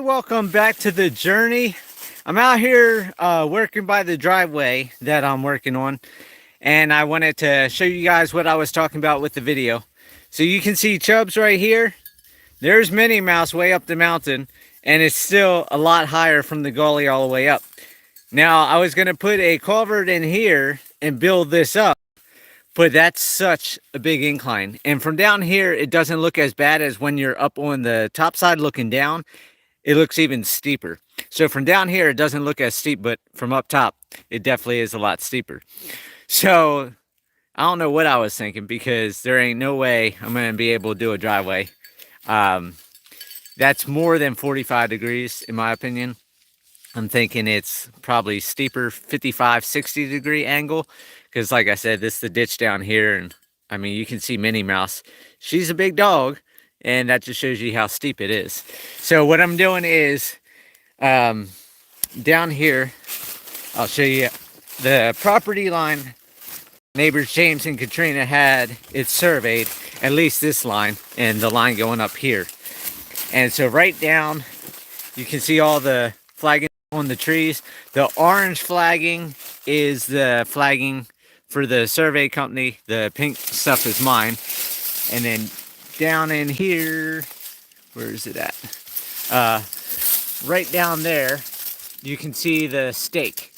welcome back to the journey. I'm out here working by the driveway that I'm working on, and I wanted to show you guys what I was talking about with the video. So you can see Chubbs right here. There's Minnie Mouse way up the mountain, and it's still a lot higher from the gully all the way up. Now, I was going to put a culvert in here and build this up, but that's such a big incline. And from down here, it doesn't look as bad as when you're up on the top side looking down. It looks even steeper. So from down here, it doesn't look as steep, but from up top, it definitely is a lot steeper. So I don't know what I was thinking, because there ain't no way I'm going to be able to do a driveway. That's more than 45 degrees, in my opinion. I'm thinking it's probably steeper, 55, 60 degree angle. Because like I said, this is the ditch down here. And I mean, you can see Minnie Mouse. She's a big dog. And that just shows you how steep it is. So what I'm doing is, down here, I'll show you the property line. Neighbors James and Katrina had it surveyed, at least this line, and the line going up here. And so right down, you can see all the flagging on the trees. The orange flagging is the flagging for the survey company. The pink stuff is mine. And then down in here, where is it at? Right down there, you can see the stake.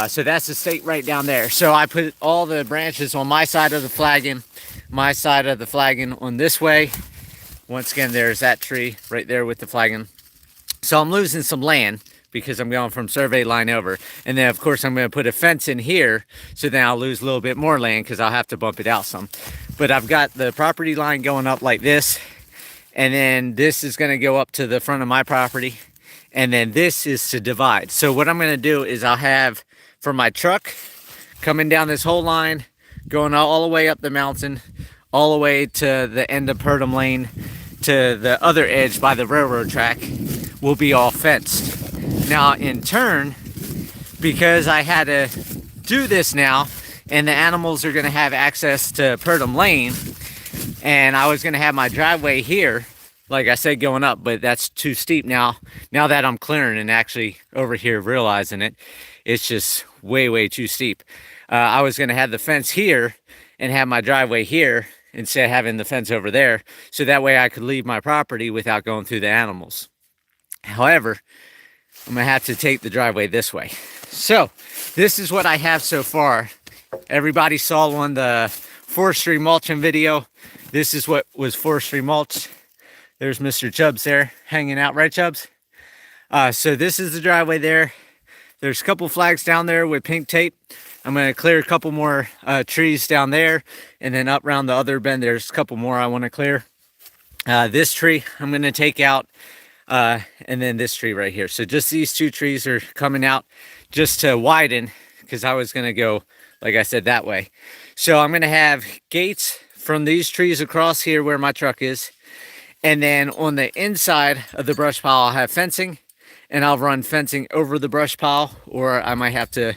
So that's the stake right down there. So I put all the branches on my side of the flagging on this way. Once again, there's that tree right there with the flagging. So I'm losing some land because I'm going from survey line over. And then of course I'm going to put a fence in here, so then I'll lose a little bit more land because I'll have to bump it out some. But I've got the property line going up like this, and then this is going to go up to the front of my property, and then this is to divide. So what I'm going to do is I'll have, for my truck, coming down this whole line, going all the way up the mountain, all the way to the end of Purdom Lane, to the other edge by the railroad track, will be all fenced. Now in turn, because I had to do this now, and the animals are going to have access to Purdom Lane, and I was going to have my driveway here, like I said, going up, but that's too steep now. Now that I'm clearing and actually over here realizing it, it's just way too steep. I was going to have the fence here and have my driveway here instead of having the fence over there, so that way I could leave my property without going through the animals. However, I'm going to have to take the driveway this way. So this is what I have so far. Everybody saw on the forestry mulching video. This is what was forestry mulch. There's Mr. Chubbs there hanging out, right, Chubbs? So this is the driveway there. There's a couple flags down there with pink tape. I'm going to clear a couple more trees down there, and then up around the other bend there's a couple more I want to clear. This tree I'm going to take out, and then this tree right here. So just these two trees are coming out just to widen, because I was going to go, like I said, that way. So I'm going to have gates from these trees across here where my truck is. And then on the inside of the brush pile, I'll have fencing. And I'll run fencing over the brush pile. Or I might have to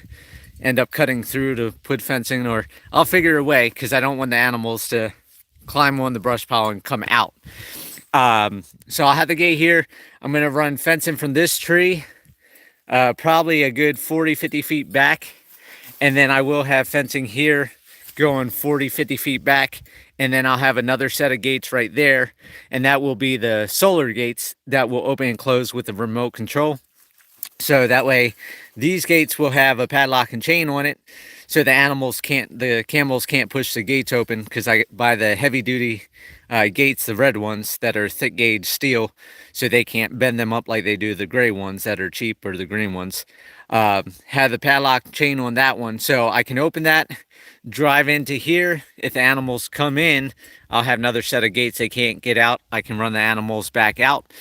end up cutting through to put fencing. Or I'll figure a way, because I don't want the animals to climb on the brush pile and come out. So I'll have the gate here. I'm going to run fencing from this tree. Probably a good 40-50 feet back. And then I will have fencing here going 40-50 feet back, and then I'll have another set of gates right there, and that will be the solar gates that will open and close with the remote control. So that way these gates will have a padlock and chain on it, so the camels can't push the gates open, because I buy the heavy duty gates, the red ones that are thick gauge steel, so they can't bend them up like they do the gray ones that are cheap, or the green ones. Have the padlock chain on that one, so I can open that, drive into here. If the animals come in, I'll have another set of gates they can't get out. I can run the animals back out,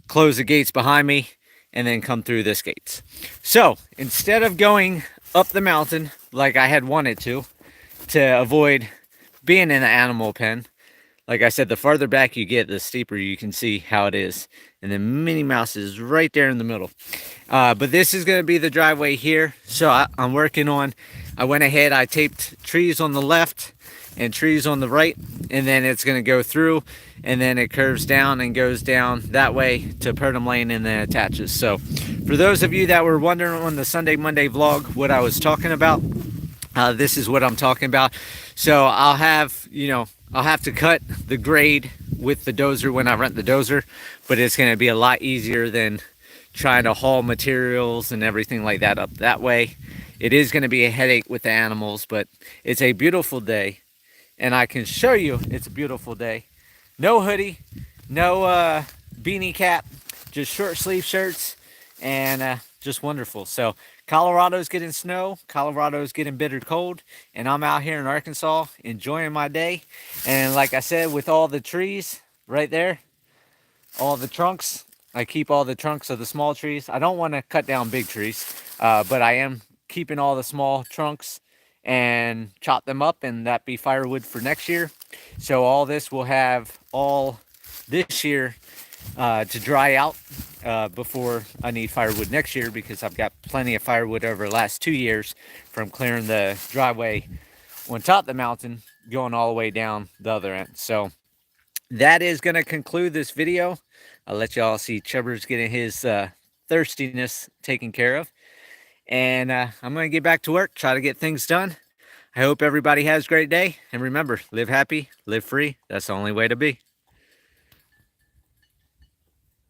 close the gates behind me, and then come through this gates. So instead of going up the mountain like I had wanted to avoid being in the animal pen, like I said, the farther back you get, the steeper you can see how it is. And then Minnie Mouse is right there in the middle. But this is going to be the driveway here. So I'm working on, I went ahead, I taped trees on the left and trees on the right, and then it's going to go through, and then it curves down and goes down that way to Purdom Lane and then attaches. So for those of you that were wondering on the Sunday Monday vlog what I was talking about, this is what I'm talking about. So I'll have, I'll have to cut the grade with the dozer when I rent the dozer, but it's going to be a lot easier than trying to haul materials and everything like that up that way. It is going to be a headache with the animals, but it's a beautiful day, and I can show you it's a beautiful day. No hoodie, no beanie cap, just short sleeve shirts, and just wonderful. So Colorado's getting snow, Colorado's getting bitter cold, and I'm out here in Arkansas enjoying my day. And like I said, with all the trees right there, all the trunks, I keep all the trunks of the small trees. I don't want to cut down big trees, but I am keeping all the small trunks and chop them up, and that be firewood for next year. So all this will have all this year to dry out before I need firewood next year, because I've got plenty of firewood over the last 2 years from clearing the driveway on top of the mountain going all the way down the other end. So that is going to conclude this video. I'll let y'all see Chubbers getting his thirstiness taken care of. And I'm going to get back to work, try to get things done. I hope everybody has a great day. And remember, live happy, live free. That's the only way to be.